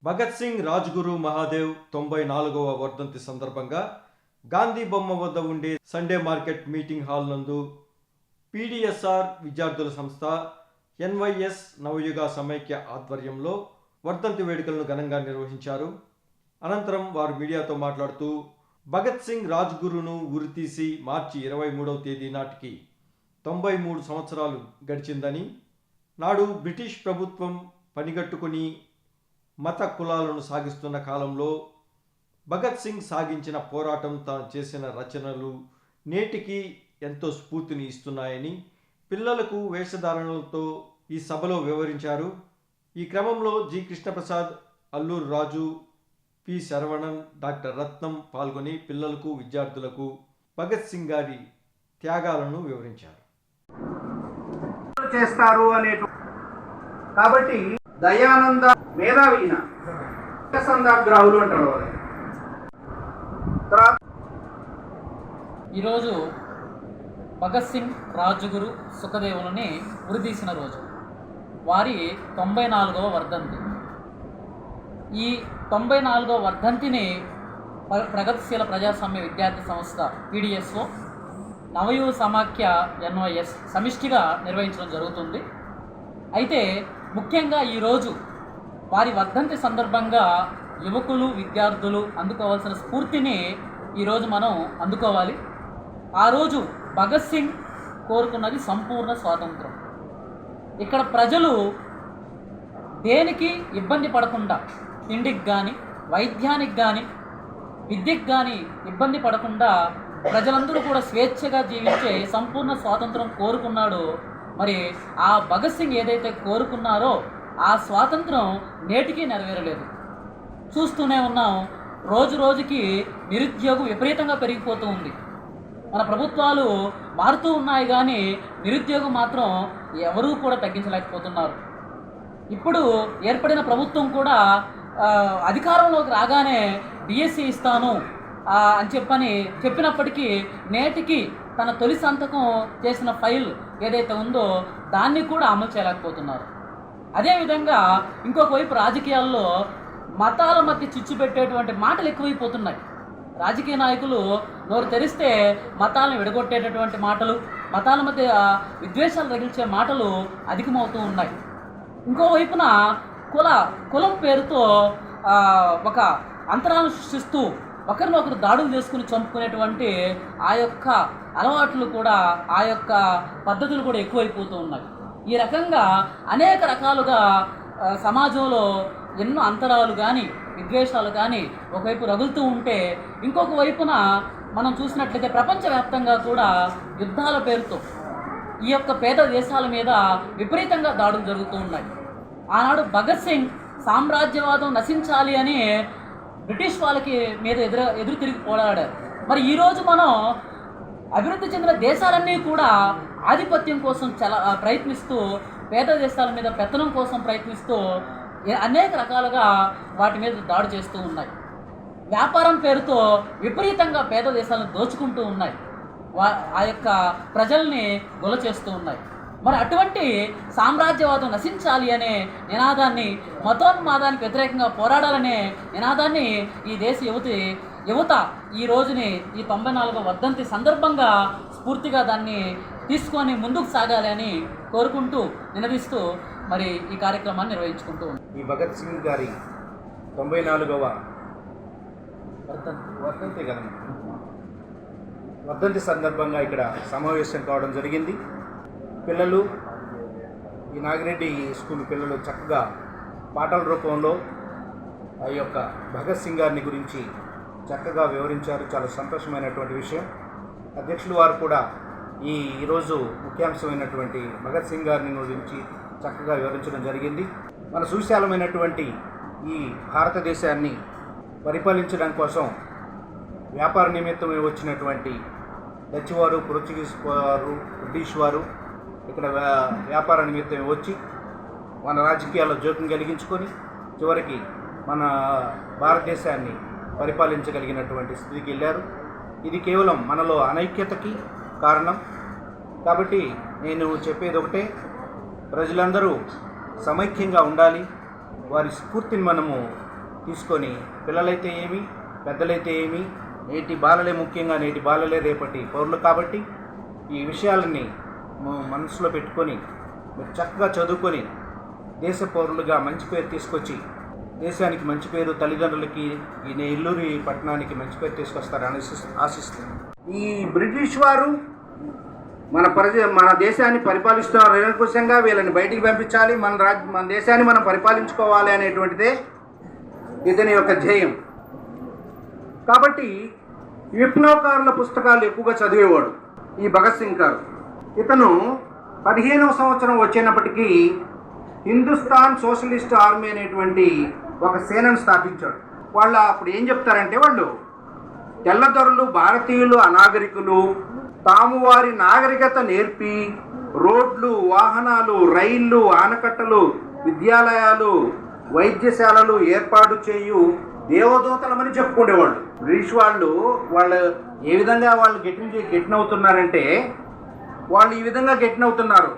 భగత్ సింగ్ రాజ్గురు మహాదేవ్ 94వ వర్ధంతి సందర్భంగా గాంధీ బొమ్మ వద్ద ఉండే సండే మార్కెట్ మీటింగ్ హాల్ నందు పీడీఎస్ఆర్ విద్యార్థుల సంస్థ ఎన్వైఎస్ నవయుగ సమైక్య ఆధ్వర్యంలో వర్ధంతి వేడుకలను ఘనంగా నిర్వహించారు. అనంతరం వారు మీడియాతో మాట్లాడుతూ భగత్ సింగ్ రాజ్గురును ఉరితీసి మార్చి 23వ తేదీ నాటికి 93 సంవత్సరాలు గడిచిందని, నాడు బ్రిటిష్ ప్రభుత్వం పనిగట్టుకుని మత కులాలను సాగిస్తున్న కాలంలో భగత్ సింగ్ సాగించిన పోరాటం, తాను చేసిన రచనలు నేటికి ఎంతో స్ఫూర్తిని ఇస్తున్నాయని పిల్లలకు వేషధారణలతో ఈ సభలో వివరించారు. ఈ క్రమంలో జి కృష్ణప్రసాద్, అల్లూరు రాజు, పి శరవణన్, డాక్టర్ రత్నం పాల్గొని పిల్లలకు, విద్యార్థులకు భగత్ సింగ్ గారి త్యాగాలను వివరించారు. చేస్తారు కాబట్టి దయానంద మేధావిన సందాగ్రాహులు అంటారు. ఈరోజు భగత్ సింగ్, రాజ్గురు, సుఖదేవులని ఉరితీసిన రోజు, వారి 94వ వర్ధంతి. ఈ 94వ వర్ధంతిని ప్రగతిశీల ప్రజాస్వామ్య విద్యార్థి సంస్థ పీడీఎస్ఓ, నవయువ సమాఖ్య ఎన్వైఎస్ సమిష్టిగా నిర్వహించడం జరుగుతుంది. అయితే ముఖ్యంగా ఈరోజు వారి వర్ధంతి సందర్భంగా యువకులు, విద్యార్థులు అందుకోవాల్సిన స్ఫూర్తిని ఈరోజు మనం అందుకోవాలి. ఆ రోజు భగత్ సింగ్ కోరుకున్నది సంపూర్ణ స్వాతంత్రం. ఇక్కడ ప్రజలు దేనికి ఇబ్బంది పడకుండా, తిండికి కానీ, వైద్యానికి కానీ, విద్యకు కానీ ఇబ్బంది పడకుండా ప్రజలందరూ కూడా స్వేచ్ఛగా జీవించే సంపూర్ణ స్వాతంత్రం కోరుకున్నాడు. మరి ఆ భగత్ సింగ్ ఏదైతే కోరుకున్నారో ఆ స్వాతంత్రం నేటికి నెరవేరలేదు. చూస్తూనే ఉన్నాం, రోజు రోజుకి నిరుద్యోగం విపరీతంగా పెరిగిపోతూ ఉంది. మన ప్రభుత్వాలు మారుతూ ఉన్నాయి కానీ నిరుద్యోగం మాత్రం ఎవరూ కూడా తగ్గించలేకపోతున్నారు. ఇప్పుడు ఏర్పడిన ప్రభుత్వం కూడా అధికారంలోకి రాగానే డిఎస్సి ఇస్తాను అని చెప్పినప్పటికీ నేటికి తన తొలి సంతకం చేసిన ఫైల్ ఏదైతే ఉందో దాన్ని కూడా అమలు చేయలేకపోతున్నారు. అదేవిధంగా ఇంకొక వైపు రాజకీయాల్లో మతాల మధ్య చిచ్చు పెట్టేటువంటి మాటలు ఎక్కువైపోతున్నాయి. రాజకీయ నాయకులు నోరు తెరిస్తే మతాలను విడగొట్టేటటువంటి మాటలు, మతాల మధ్య విద్వేషాలు రగిల్చే మాటలు అధికమవుతూ ఉన్నాయి. ఇంకోవైపున కులం పేరుతో ఒక అంతరాలను సృష్టిస్తూ ఒకరినొకరు దాడులు చేసుకుని చంపుకునేటువంటి ఆ యొక్క అలవాట్లు కూడా, ఆ యొక్క పద్ధతులు కూడా ఎక్కువైపోతూ ఉన్నాయి. ఈ రకంగా అనేక రకాలుగా సమాజంలో ఎన్నో అంతరాలు కానీ, విద్వేషాలు కానీ ఒకవైపు రగులుతూ ఉంటే, ఇంకొక వైపున మనం చూసినట్లయితే ప్రపంచవ్యాప్తంగా కూడా యుద్ధాల పేరుతో ఈ యొక్క పేద దేశాల మీద విపరీతంగా దాడులు జరుగుతూ ఉన్నాయి. ఆనాడు భగత్ సింగ్ సామ్రాజ్యవాదం నశించాలి అని బ్రిటిష్ వాళ్ళకి మీద ఎదురు తిరిగి పోరాడారు. మరి ఈరోజు మనం అభివృద్ధి చెందిన దేశాలన్నీ కూడా ఆధిపత్యం కోసం ప్రయత్నిస్తూ, పేద దేశాల మీద పెత్తనం కోసం ప్రయత్నిస్తూ అనేక రకాలుగా వాటి మీద దాడి చేస్తూ ఉన్నాయి. వ్యాపారం పేరుతో విపరీతంగా పేద దేశాలను దోచుకుంటూ ఉన్నాయి. ఆ యొక్క ప్రజల్ని గొల చేస్తూ ఉన్నాయి. మరి అటువంటి సామ్రాజ్యవాదం నశించాలి అనే నినాదాన్ని, మతోన్మాదానికి వ్యతిరేకంగా పోరాడాలనే నినాదాన్ని ఈ దేశ యువత ఈ రోజుని, ఈ 94వ వర్ధంతి సందర్భంగా స్ఫూర్తిగా దాన్ని తీసుకొని ముందుకు సాగాలి అని కోరుకుంటూ, నినదిస్తూ మరి ఈ కార్యక్రమాన్ని నిర్వహించుకుంటూ ఉంది. ఈ భగత్ సింగ్ గారి 94వ వర్ధంతి సందర్భంగా ఇక్కడ సమావేశం కావడం జరిగింది. పిల్లలు, ఈ నాగిరెడ్డి స్కూల్ పిల్లలు చక్కగా పాటల రూపంలో ఆ యొక్క భగత్ సింగ్ గారిని గురించి చక్కగా వివరించారు. చాలా సంతోషమైనటువంటి విషయం. అధ్యక్షులు వారు కూడా ఈరోజు ముఖ్యాంశమైనటువంటి భగత్ సింగ్ గారిని గురించి చక్కగా వివరించడం జరిగింది. మన సువిశాలమైనటువంటి ఈ భారతదేశాన్ని పరిపాలించడం కోసం వ్యాపార నిమిత్తమే వచ్చినటువంటి డచ్ వారు, పోర్చుగీస్ వారు, బ్రిటిష్ వారు ఇక్కడ వ్యాపార నిమిత్తమే వచ్చి మన రాజకీయాల్లో జోక్యం కలిగించుకొని చివరికి మన భారతదేశాన్ని పరిపాలించగలిగినటువంటి స్థితికి వెళ్ళారు. ఇది కేవలం మనలో అనైక్యతకి కారణం. కాబట్టి నేను చెప్పేది ఒకటే, ప్రజలందరూ సమైక్యంగా ఉండాలి. వారి స్ఫూర్తిని మనము తీసుకొని పిల్లలైతే ఏమి, పెద్దలైతే ఏమి, నేటి బాలలే, ముఖ్యంగా నేటి బాలలే రేపటి పౌరులు కాబట్టి ఈ విషయాలని మనసులో పెట్టుకొని మీరు చక్కగా చదువుకొని దేశ పౌరులుగా మంచి పేరు తీసుకొచ్చి దేశానికి మంచి పేరు, తల్లిదండ్రులకి, ఈ నెల్లూరు పట్టణానికి మంచి పేరు తీసుకొస్తారని ఆశిస్తున్నాను. ఈ బ్రిటిష్ వారు మన దేశాన్ని పరిపాలిస్తున్నారు. నిరంకుశంగా వీళ్ళని బయటికి పంపించాలి, మన దేశాన్ని మనం పరిపాలించుకోవాలి అనేటువంటిదే ఇతని యొక్క ధ్యేయం. కాబట్టి విప్లవకారుల పుస్తకాలు ఎక్కువగా చదివేవాడు ఈ భగత్ సింగ్ గారు. ఇతను 15వ సంవత్సరం వచ్చినప్పటికీ హిందుస్థాన్ సోషలిస్ట్ ఆర్మీ అనేటువంటి ఒక సేనను స్థాపించాడు. వాళ్ళు అప్పుడు ఏం చెప్తారంటే, వాళ్ళు తెల్లదొరలు, భారతీయులు, అనాగరికులు తాము వారి నాగరికత నేర్పి రోడ్లు, వాహనాలు, రైళ్లు, ఆనకట్టలు, విద్యాలయాలు, వైద్యశాలలు ఏర్పాటు చేయు దేవదూతలమని చెప్పుకునేవాళ్ళు. బ్రిటిష్ వాళ్ళు ఏ విధంగా వాళ్ళు గెట్టిన అవుతున్నారంటే, వాళ్ళు ఈ విధంగా గెట్టిన అవుతున్నారు.